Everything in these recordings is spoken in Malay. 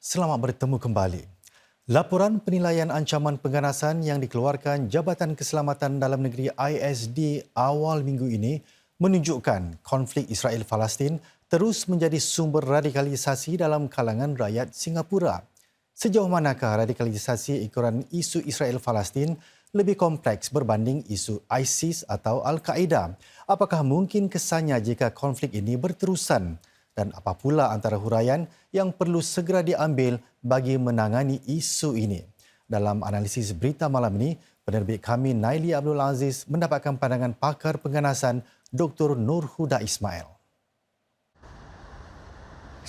Selamat bertemu kembali. Laporan penilaian ancaman pengganasan yang dikeluarkan Jabatan Keselamatan Dalam Negeri ISD awal minggu ini menunjukkan konflik Israel-Palestin terus menjadi sumber radikalisasi dalam kalangan rakyat Singapura. Sejauh manakah radikalisasi ukuran isu Israel-Palestin lebih kompleks berbanding isu ISIS atau Al-Qaeda? Apakah mungkin kesannya jika konflik ini berterusan? Dan apa pula antara huraian yang perlu segera diambil bagi menangani isu ini? Dalam analisis berita malam ini, penerbit kami Naili Abdul Aziz mendapatkan pandangan pakar pengganasan Dr. Nur Huda Ismail.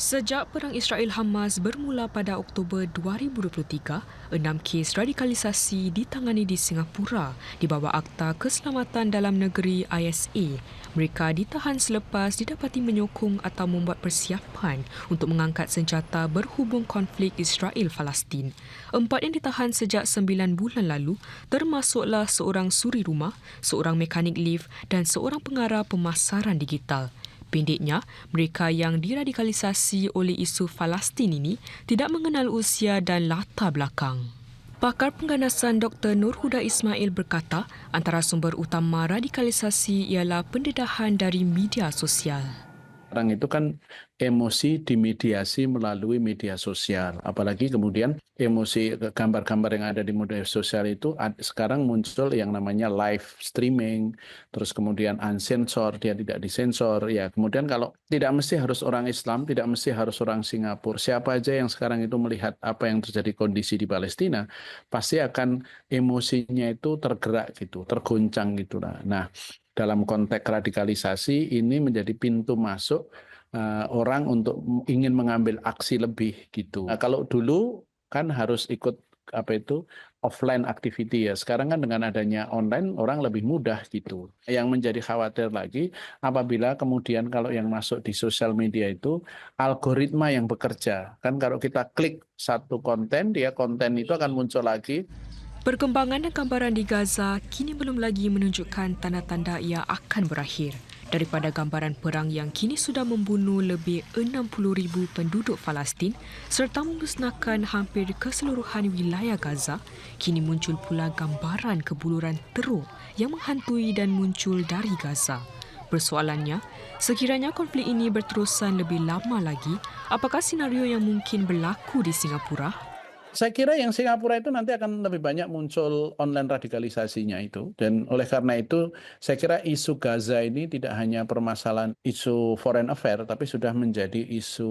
Sejak Perang Israel-Hamas bermula pada Oktober 2023, 6 kes radikalisasi ditangani di Singapura di bawah Akta Keselamatan Dalam Negeri ISA. Mereka ditahan selepas didapati menyokong atau membuat persiapan untuk mengangkat senjata berhubung konflik Israel-Palestin. 4 yang ditahan sejak 9 bulan lalu termasuklah seorang suri rumah, seorang mekanik lift dan seorang pengarah pemasaran digital. Pendeknya, mereka yang diradikalisasi oleh isu Palestin ini tidak mengenal usia dan latar belakang. Pakar pengganasan Dr. Nur Huda Ismail berkata, antara sumber utama radikalisasi ialah pendedahan dari media sosial. Sekarang itu kan emosi dimediasi melalui media sosial. Apalagi kemudian emosi gambar-gambar yang ada di media sosial itu sekarang muncul yang namanya live streaming, terus kemudian unsensor, dia tidak disensor. Ya, kemudian kalau tidak mesti harus orang Islam, tidak mesti harus orang Singapura. Siapa aja yang sekarang itu melihat apa yang terjadi kondisi di Palestina, pasti akan emosinya itu tergerak gitu, tergoncang gitu lah. Nah, dalam konteks radikalisasi ini menjadi pintu masuk orang untuk ingin mengambil aksi lebih gitu. Nah, kalau dulu kan harus ikut offline activity ya. Sekarang kan dengan adanya online orang lebih mudah gitu. Yang menjadi khawatir lagi apabila kemudian kalau yang masuk di sosial media itu algoritma yang bekerja. Kan kalau kita klik satu konten, dia konten itu akan muncul lagi. Perkembangan dan gambaran di Gaza kini belum lagi menunjukkan tanda-tanda ia akan berakhir. Daripada gambaran perang yang kini sudah membunuh lebih 60,000 penduduk Palestin serta memusnahkan hampir keseluruhan wilayah Gaza, kini muncul pula gambaran kebuluran teruk yang menghantui dan muncul dari Gaza. Persoalannya, sekiranya konflik ini berterusan lebih lama lagi, apakah senario yang mungkin berlaku di Singapura? Saya kira yang Singapura itu nanti akan lebih banyak muncul online radikalisasinya itu. Dan oleh karena itu, saya kira isu Gaza ini tidak hanya permasalahan isu foreign affair, tapi sudah menjadi isu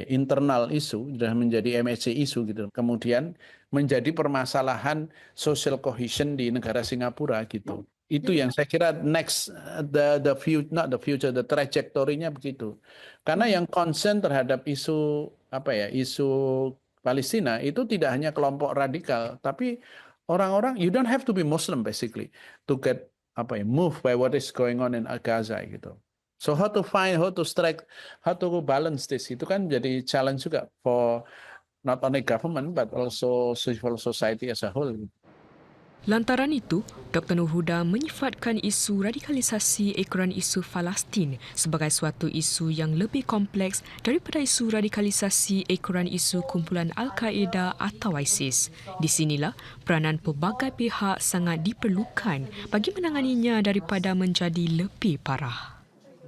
internal isu, sudah menjadi MSC isu gitu. Kemudian menjadi permasalahan social cohesion di negara Singapura gitu. Itu yang saya kira next the future, not the future, the trajectory-nya begitu. Karena yang concern terhadap isu isu Palestina itu tidak hanya kelompok radikal, tapi orang-orang, you don't have to be Muslim basically to get moved by what is going on in Gaza gitu. So how to strike, how to balance this itu kan jadi challenge juga for not only government but also civil society as a whole. Lantaran itu, Dr. Nur Huda menyifatkan isu radikalisasi ekoran isu Palestin sebagai suatu isu yang lebih kompleks daripada isu radikalisasi ekoran isu kumpulan Al-Qaeda atau ISIS. Di sinilah peranan pelbagai pihak sangat diperlukan bagi menanganinya daripada menjadi lebih parah.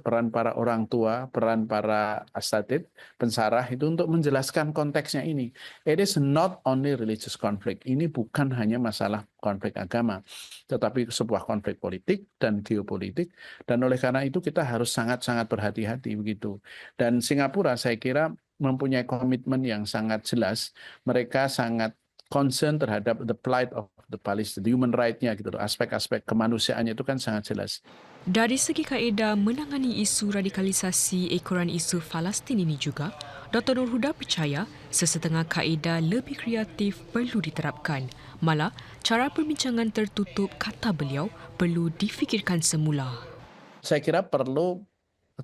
Peran para orang tua, peran para asatid, pensarah itu untuk menjelaskan konteksnya ini. It is not only religious conflict. Ini bukan hanya masalah konflik agama, tetapi sebuah konflik politik dan geopolitik. Dan oleh karena itu kita harus sangat-sangat berhati-hati begitu. Dan Singapura saya kira mempunyai komitmen yang sangat jelas. Mereka sangat concern terhadap the plight of the Palestine, the human right-nya gitu. Aspek-aspek kemanusiaannya itu kan sangat jelas. Dari segi kaedah menangani isu radikalisasi ekoran isu Palestin ini juga, Dr. Nur Huda percaya sesetengah kaedah lebih kreatif perlu diterapkan. Malah, cara perbincangan tertutup, kata beliau, perlu difikirkan semula. Saya kira perlu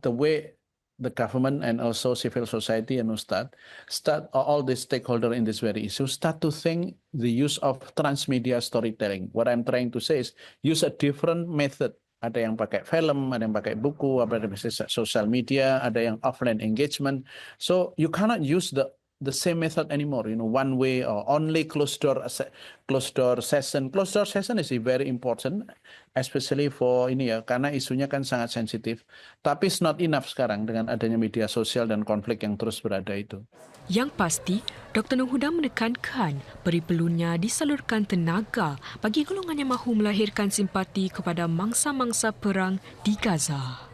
the way the government and also civil society and start all the stakeholder in this very issue start to think the use of transmedia storytelling. What I'm trying to say is use a different method. Ada yang pakai film, ada yang pakai buku, ada yang pakai social media, ada yang offline engagement. So you cannot use the same method anymore. One way or only closed door session. Closed door session is very important, especially for ini ya, karena isunya kan sangat sensitif. Tapi it's not enough sekarang dengan adanya media sosial dan konflik yang terus berada itu. Yang pasti, Dr. Nur Huda menekankan perlunya disalurkan tenaga bagi golongan yang mahu melahirkan simpati kepada mangsa-mangsa perang di Gaza.